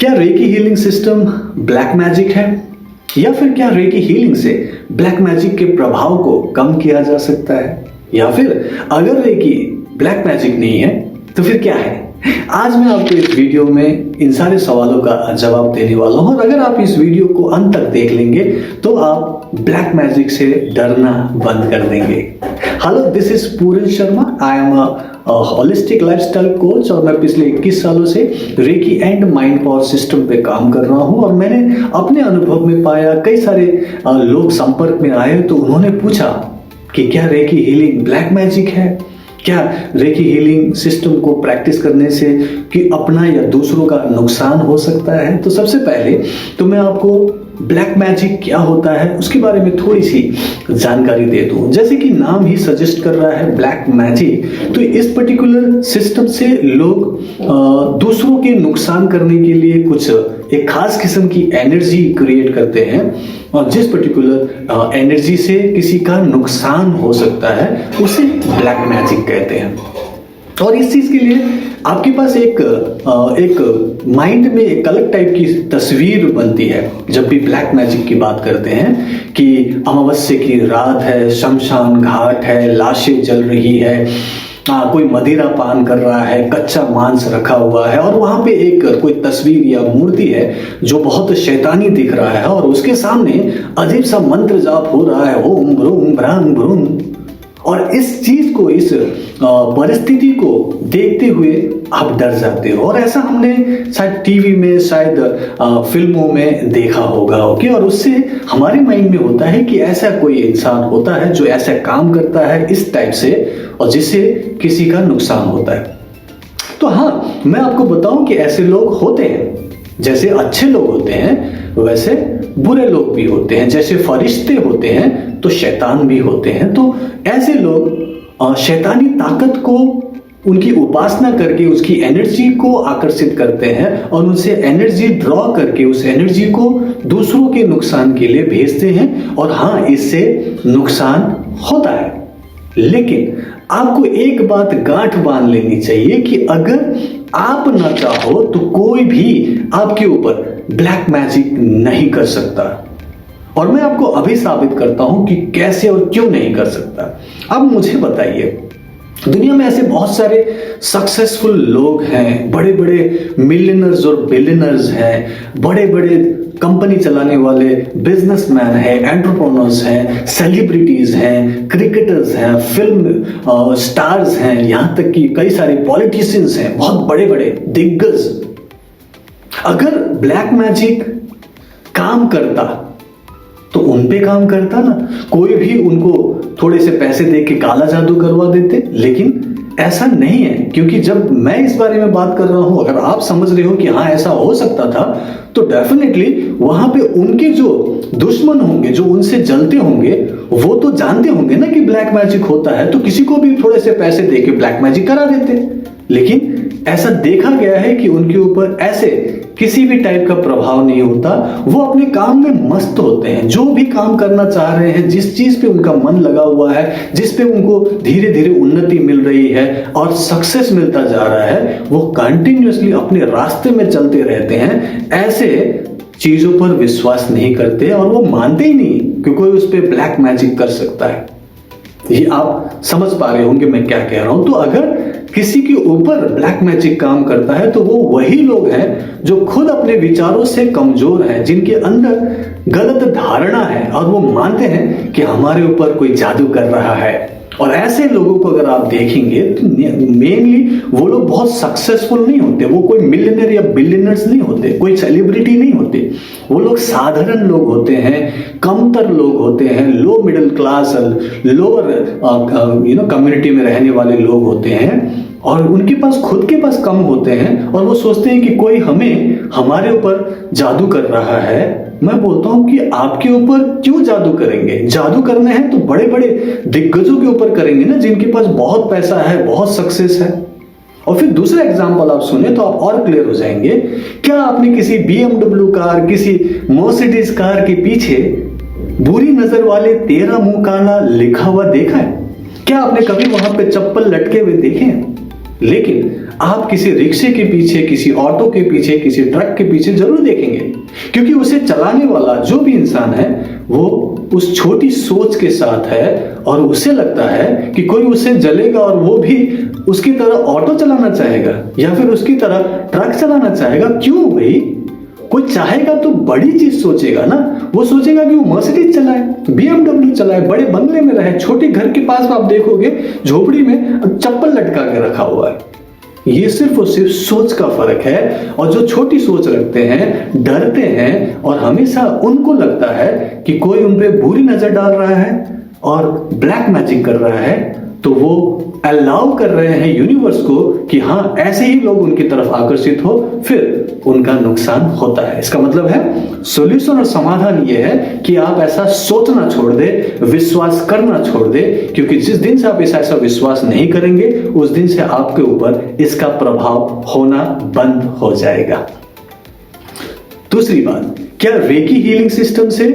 क्या recce healing system black magic है, या फिर क्या रेकी हीलिंग से ब्लैक मैजिक के प्रभाव को कम किया जा सकता है, या फिर अगर रेकी ब्लैक मैजिक नहीं है तो फिर क्या है? आज मैं आपको इस वीडियो में इन सारे सवालों का जवाब देने वाला हूं। और अगर आप इस वीडियो को अंत तक देख लेंगे तो आप ब्लैक मैजिक से डरना बंद कर देंगे। Hello, this is Puran Sharma. I am a holistic lifestyle coach और मैं पिछले 21 सालों से reiki and mind power system पे काम कर रहा हूं। और मैंने अपने अनुभव में पाया, कई सारे लोग संपर्क में आए तो उन्होंने पूछा कि क्या रेकी हीलिंग ब्लैक मैजिक है, क्या रेकी हीलिंग सिस्टम को प्रैक्टिस करने से कि अपना या दूसरों का नुकसान हो सकता है। तो सबसे पहले तो मैं आपको ब्लैक मैजिक क्या होता है उसके बारे में थोड़ी सी जानकारी दे दूं। जैसे कि नाम ही सजेस्ट कर रहा है ब्लैक मैजिक, तो इस पर्टिकुलर सिस्टम से लोग दूसरों के नुकसान करने के लिए कुछ एक खास किस्म की एनर्जी क्रिएट करते हैं, और जिस पर्टिकुलर एनर्जी से किसी का नुकसान हो सकता है उसे ब्लैक मैजिक कहते हैं। और इस चीज के लिए आपके पास एक माइंड में एक अलग टाइप की तस्वीर बनती है जब भी ब्लैक मैजिक की बात करते हैं कि अमावस्या की रात है, शमशान घाट है, लाशें जल रही है, कोई मदिरा पान कर रहा है, कच्चा मांस रखा हुआ है, और वहां पे एक कोई तस्वीर या मूर्ति है जो बहुत शैतानी दिख रहा है, और उसके सामने अजीब सा मंत्र जाप हो रहा है, ओम ब्रूम ब्रांग ब्रूम। और इस चीज को, इस परिस्थिति को देखते हुए आप डर जाते हो। और ऐसा हमने शायद टीवी में, शायद फिल्मों में देखा होगा। ओके, और उससे हमारे माइंड में होता है कि ऐसा कोई इंसान होता है जो ऐसा काम करता है इस टाइप से, और जिससे किसी का नुकसान होता है। तो हाँ, मैं आपको बताऊं कि ऐसे लोग होते हैं। जैसे अच्छे लोग होते हैं वैसे बुरे लोग भी होते हैं, जैसे फरिश्ते होते हैं तो शैतान भी होते हैं। तो ऐसे लोग शैतानी ताकत को, उनकी उपासना करके उसकी एनर्जी को आकर्षित करते हैं और उनसे एनर्जी ड्रॉ करके उस एनर्जी को दूसरों के नुकसान के लिए भेजते हैं। और हाँ, इससे नुकसान होता है, लेकिन आपको एक बात गांठ बांध लेनी चाहिए कि अगर आप ना चाहो तो कोई भी आपके ऊपर ब्लैक मैजिक नहीं कर सकता। और मैं आपको अभी साबित करता हूं कि कैसे और क्यों नहीं कर सकता। अब मुझे बताइए, दुनिया में ऐसे बहुत सारे सक्सेसफुल लोग हैं, बड़े बड़े मिलियनर्स और बिलियनर्स हैं, बड़े बड़े कंपनी चलाने वाले बिजनेसमैन हैं, एंटरप्रेन्योर्स हैं, सेलिब्रिटीज हैं, क्रिकेटर्स हैं, फिल्म स्टार्स हैं, यहां तक कि कई सारे पॉलिटिशियंस हैं, बहुत बड़े बड़े दिग्गज। अगर ब्लैक मैजिक काम करता तो उन पे काम करता ना, कोई भी उनको थोड़े से पैसे दे के काला जादू करवा देते। लेकिन ऐसा नहीं है, क्योंकि जब मैं इस बारे में बात कर रहा हूं, अगर आप समझ रहे हो कि हाँ ऐसा हो सकता था, तो डेफिनेटली वहां पे उनके जो दुश्मन होंगे, जो उनसे जलते होंगे, वो तो जानते होंगे ना कि ब्लैक मैजिक होता है, तो किसी को भी थोड़े से पैसे दे के ब्लैक मैजिक करा देते। लेकिन ऐसा देखा गया है कि उनके ऊपर ऐसे किसी भी टाइप का प्रभाव नहीं होता। वो अपने काम में मस्त होते हैं, जो भी काम करना चाह रहे हैं, जिस चीज पे उनका मन लगा हुआ है, जिस पे उनको धीरे धीरे उन्नति मिल रही है और सक्सेस मिलता जा रहा है, वो कंटिन्यूअसली अपने रास्ते में चलते रहते हैं। ऐसे चीजों पर विश्वास नहीं करते और वो मानते ही नहीं कि कोई उस पर ब्लैक मैजिक कर सकता है। ये आप समझ पा रहे होंगे मैं क्या कह रहा हूं। तो अगर किसी के ऊपर ब्लैक मैजिक काम करता है तो वो वही लोग हैं जो खुद अपने विचारों से कमजोर हैं, जिनके अंदर गलत धारणा है और वो मानते हैं कि हमारे ऊपर कोई जादू कर रहा है। और ऐसे लोगों को अगर आप देखेंगे तो मेनली वो लोग बहुत सक्सेसफुल नहीं होते, वो कोई मिलियनर या बिलियनर्स नहीं होते, कोई सेलिब्रिटी नहीं होते। वो लोग साधारण लोग होते हैं, कमतर लोग होते हैं, low middle class, lower community में रहने वाले लोग होते हैं, और उनके पास खुद के पास कम होते हैं और वो सोचते हैं कि कोई हमारे ऊपर जादू कर रहा है। मैं बोलता हूं कि आपके ऊपर क्यों जादू करेंगे? जादू करना है तो बड़े बड़े दिग्गजों के ऊपर करेंगे ना, जिनके पास बहुत पैसा है, बहुत सक्सेस है। और फिर दूसरा एग्जांपल आप सुने तो आप और क्लियर हो जाएंगे। क्या आपने किसी BMW कार, किसी मर्सिडीज कार के पीछे बुरी नजर वाले तेरा मुंह काला लिखा हुआ देखा है? क्या आपने कभी वहां पे चप्पल लटके हुए देखे हैं? लेकिन आप किसी रिक्शे के पीछे, किसी ऑटो के पीछे, किसी ट्रक के पीछे जरूर देखेंगे, क्योंकि उसे चलाने वाला जो भी इंसान है वो उस छोटी सोच के साथ है और उसे लगता है कि कोई उसे जलेगा और वो भी उसकी तरह ऑटो चलाना चाहेगा या फिर उसकी तरह ट्रक चलाना चाहेगा। क्यों भाई? कोई चाहेगा तो बड़ी चीज सोचेगा ना, वो सोचेगा कि वो मर्सिडीज चलाए, BMW चलाए, बड़े बंगले में रहे, छोटे घर के पास आप देखोगे झोपड़ी में चप्पल लटका के रखा हुआ है। ये सिर्फ और सिर्फ सोच का फर्क है। और जो छोटी सोच रखते हैं, डरते हैं और हमेशा उनको लगता है कि कोई उन पे बुरी नजर डाल रहा है और ब्लैक मैजिक कर रहा है, तो वो अलाउ कर रहे हैं यूनिवर्स को कि हाँ ऐसे ही लोग उनकी तरफ आकर्षित हो, फिर उनका नुकसान होता है। इसका मतलब है सॉल्यूशन और समाधान ये है कि आप ऐसा सोचना छोड़ दे, विश्वास करना छोड़ दे, क्योंकि जिस दिन से आप ऐसा विश्वास नहीं करेंगे उस दिन से आपके ऊपर इसका प्रभाव होना बंद हो जाएगा। दूसरी बात, क्या रेकी हीलिंग सिस्टम से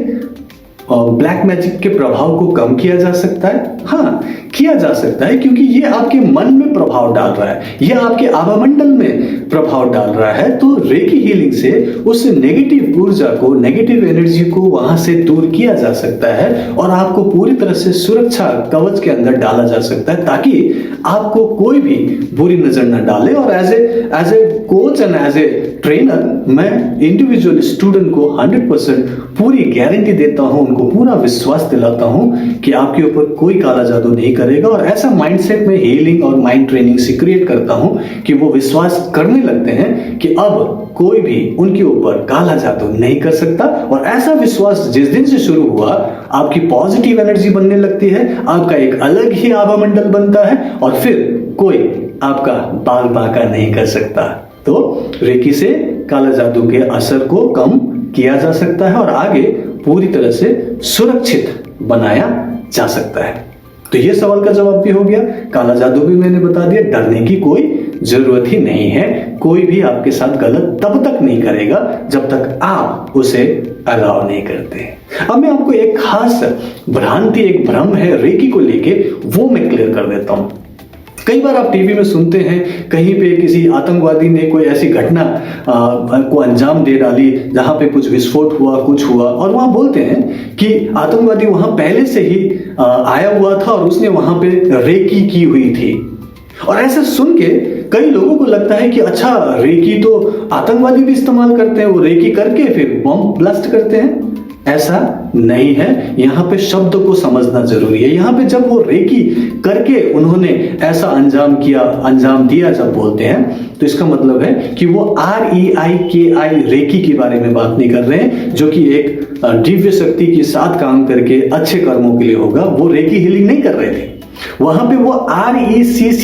ब्लैक मैजिक के प्रभाव को कम किया जा सकता है? हाँ, किया जा सकता है, क्योंकि ये आपके मन में प्रभाव डाल रहा है, ये आपके आभामंडल में प्रभाव डाल रहा है। तो रेकी हीलिंग से उस नेगेटिव ऊर्जा को, नेगेटिव एनर्जी को वहां से दूर किया जा सकता है और आपको पूरी तरह से सुरक्षा कवच के अंदर डाला जा सकता है, ताकि आपको कोई भी बुरी नजर न डाले। और as a coach and as a trainer मैं इंडिविजुअल स्टूडेंट को 100% पूरी गारंटी देता हूं, उनको पूरा विश्वास दिलाता हूं कि आपके ऊपर कोई काला जादू नहीं करेगा। और ऐसा माइंडसेट में हीलिंग और माइंड ट्रेनिंग से क्रिएट करता हूं कि वो विश्वास करने लगते हैं कि अब कोई भी उनके ऊपर काला जादू नहीं कर सकता। और ऐसा विश्वास जिस दिन से शुरू हुआ, आपकी पॉजिटिव एनर्जी बनने लगती है, आपका एक अलग ही आभामंडल बनता है और फिर कोई आपका बाल बांका नहीं कर सकता। तो रेकी से काला जादू के असर को कम किया जा सकता है और आगे पूरी तरह से सुरक्षित बनाया जा सकता है। तो ये सवाल का जवाब भी हो गया, काला जादू भी मैंने बता दिया, डरने की कोई जरूरत ही नहीं है। कोई भी आपके साथ गलत तब तक नहीं करेगा जब तक आप उसे अलाउ नहीं करते। अब मैं आपको एक खास भ्रांति, एक भ्रम है रेकी को लेके, वो मैं क्लियर कर देता हूं। कई बार आप टीवी में सुनते हैं कहीं पे किसी आतंकवादी ने कोई ऐसी घटना को अंजाम दे डाली जहां पे कुछ विस्फोट हुआ, कुछ हुआ, और वहां बोलते हैं कि आतंकवादी वहां पहले से ही आया हुआ था और उसने वहां पे रेकी की हुई थी। और ऐसा सुन के कई लोगों को लगता है कि अच्छा, रेकी तो आतंकवादी भी इस्तेमाल करते हैं, वो रेकी करके फिर बॉम्ब ब्लास्ट करते हैं। ऐसा नहीं है। यहाँ पे शब्द को समझना जरूरी है। यहाँ पे जब वो रेकी करके उन्होंने ऐसा अंजाम दिया जब बोलते हैं, तो इसका मतलब है कि वो REIKI रेकी के बारे में बात नहीं कर रहे हैं, जो कि एक दिव्य शक्ति के साथ काम करके अच्छे कर्मों के लिए होगा। वो रेकी हीलिंग नहीं कर रहे थे, वहां पे वो RECCE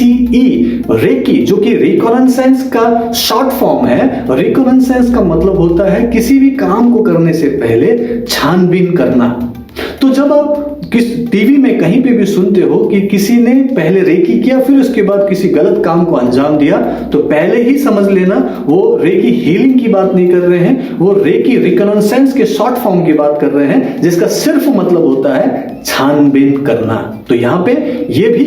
रेकी, जो कि रिकॉनेसेंस का शॉर्ट फॉर्म है। रिकॉनेसेंस का मतलब होता है किसी भी काम को करने से पहले छानबीन करना। तो जब आप किस टीवी में कहीं पे भी सुनते हो कि किसी ने पहले रेकी किया फिर उसके बाद किसी गलत काम को अंजाम दिया, तो पहले ही समझ लेना वो रेकी हीलिंग की बात नहीं कर रहे हैं, वो रेकी रिकॉनेसेंस के शॉर्ट फॉर्म की बात कर रहे हैं, जिसका सिर्फ मतलब होता है छानबीन करना। तो यहाँ पे ये भी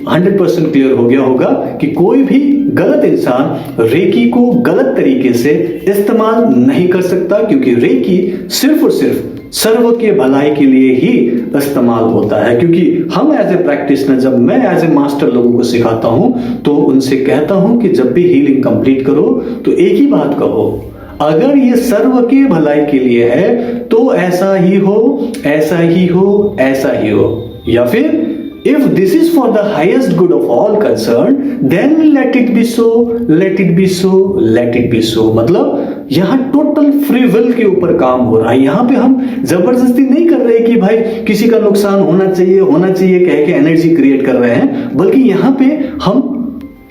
100% क्लियर हो गया होगा कि कोई भी गलत इंसान रेकी को गलत तरीके से इस्तेमाल नहीं कर सकता, क्योंकि रेकी सिर्फ और सिर्फ सर्व के भलाई के लिए ही इस्तेमाल होता है। क्योंकि हम एज ए प्रैक्टिशनर, जब मैं एज ए मास्टर लोगों को सिखाता हूं, तो उनसे कहता हूं कि जब भी हीलिंग कंप्लीट करो तो एक ही बात कहो, अगर ये सर्व के भलाई के लिए है तो ऐसा ही हो, ऐसा ही हो, ऐसा ही हो, या फिर if this is for the highest good of all concerned, then let it be so, let it be so, let it be so। मतलब यहाँ टोटल फ्री विल के ऊपर काम हो रहा है। यहाँ पे हम जबरदस्ती नहीं कर रहे कि भाई किसी का नुकसान होना चाहिए कह के एनर्जी क्रिएट कर रहे हैं, बल्कि यहाँ पे हम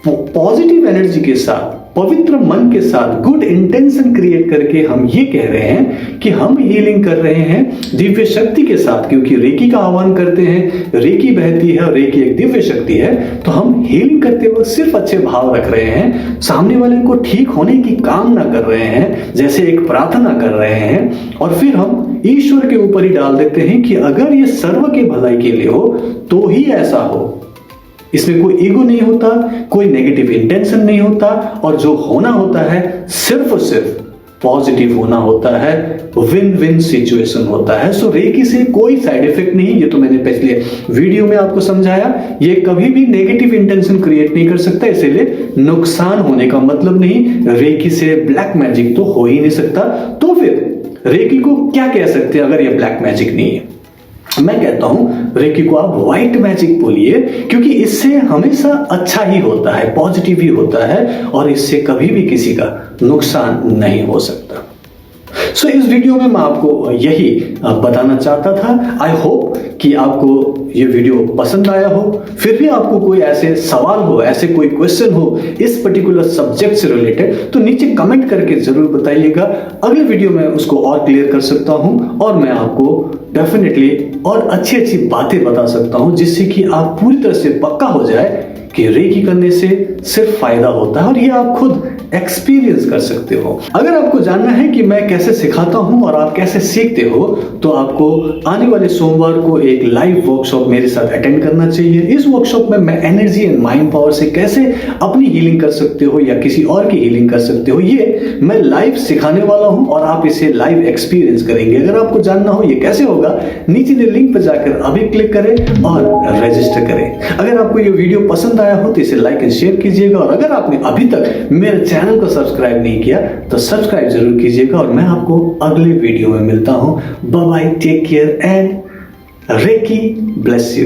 पॉजिटिव एनर्जी के साथ, पवित्र मन के साथ, गुड इंटेंशन क्रिएट करके हम ये कह रहे हैं कि हम हीलिंग कर रहे हैं दिव्य शक्ति के साथ। क्योंकि रेकी का आह्वान करते हैं, रेकी बहती है और रेकी एक दिव्य शक्ति है, तो हम हीलिंग करते वक्त सिर्फ अच्छे भाव रख रहे हैं, सामने वाले को ठीक होने की कामना कर रहे हैं, जैसे एक प्रार्थना कर रहे हैं, और फिर हम ईश्वर के ऊपर ही डाल देते हैं कि अगर ये सर्व के भलाई के लिए हो तो ही ऐसा हो। इसमें कोई ईगो नहीं होता, कोई नेगेटिव इंटेंशन नहीं होता, और जो होना होता है सिर्फ और सिर्फ पॉजिटिव होना होता है, विन विन सिचुएशन होता है। सो रेकी से कोई साइड इफेक्ट नहीं, ये तो मैंने पिछले वीडियो में आपको समझाया। ये कभी भी नेगेटिव इंटेंशन क्रिएट नहीं कर सकता, इसीलिए नुकसान होने का मतलब नहीं। रेकी से ब्लैक मैजिक तो हो ही नहीं सकता, तो फिर रेकी को क्या कह सकते हैं अगर ये ब्लैक मैजिक नहीं है? मैं कहता हूं रेकी को आप व्हाइट मैजिक बोलिए, क्योंकि इससे हमेशा अच्छा ही होता है, पॉजिटिव ही होता है, और इससे कभी भी किसी का नुकसान नहीं हो सकता। सो इस वीडियो में मैं आपको यही बताना चाहता था। आई होप कि आपको ये वीडियो पसंद आया हो। फिर भी आपको कोई ऐसे सवाल हो, ऐसे कोई क्वेश्चन हो इस पर्टिकुलर सब्जेक्ट से रिलेटेड, तो नीचे कमेंट करके जरूर बताइएगा। अगले वीडियो में उसको और क्लियर कर सकता हूं, और मैं आपको डेफिनेटली और अच्छी अच्छी बातें बता सकता हूं, जिससे कि आप पूरी तरह से पक्का हो जाए कि रेकी करने से सिर्फ फायदा होता है, और ये आप खुद एक्सपीरियंस कर सकते हो। अगर आपको जानना है कि मैं कैसे सिखाता हूं और आप कैसे सीखते हो, तो आपको आने वाले सोमवार को एक लाइव वर्कशॉप मेरे साथ अटेंड करना चाहिए। इस वर्कशॉप में मैं एनर्जी एंड माइंड पावर से कैसे अपनी हीलिंग कर सकते हो या किसी और की हीलिंग कर सकते हो, ये मैं लाइव सिखाने वाला हूं, और आप इसे लाइव एक्सपीरियंस करेंगे। अगर आपको जानना हो ये कैसे होगा, नीचे दे लिंक पर जाकर अभी क्लिक करें और रजिस्टर करें। अगर आपको ये वीडियो पसंद आया हो तो इसे लाइक एंड शेयर कीजिएगा, और अगर आपने अभी तक मेरे चैनल को सब्सक्राइब नहीं किया तो सब्सक्राइब जरूर कीजिएगा। और मैं आपको अगले वीडियो में मिलता हूं। Bye bye, take care and reiki bless you.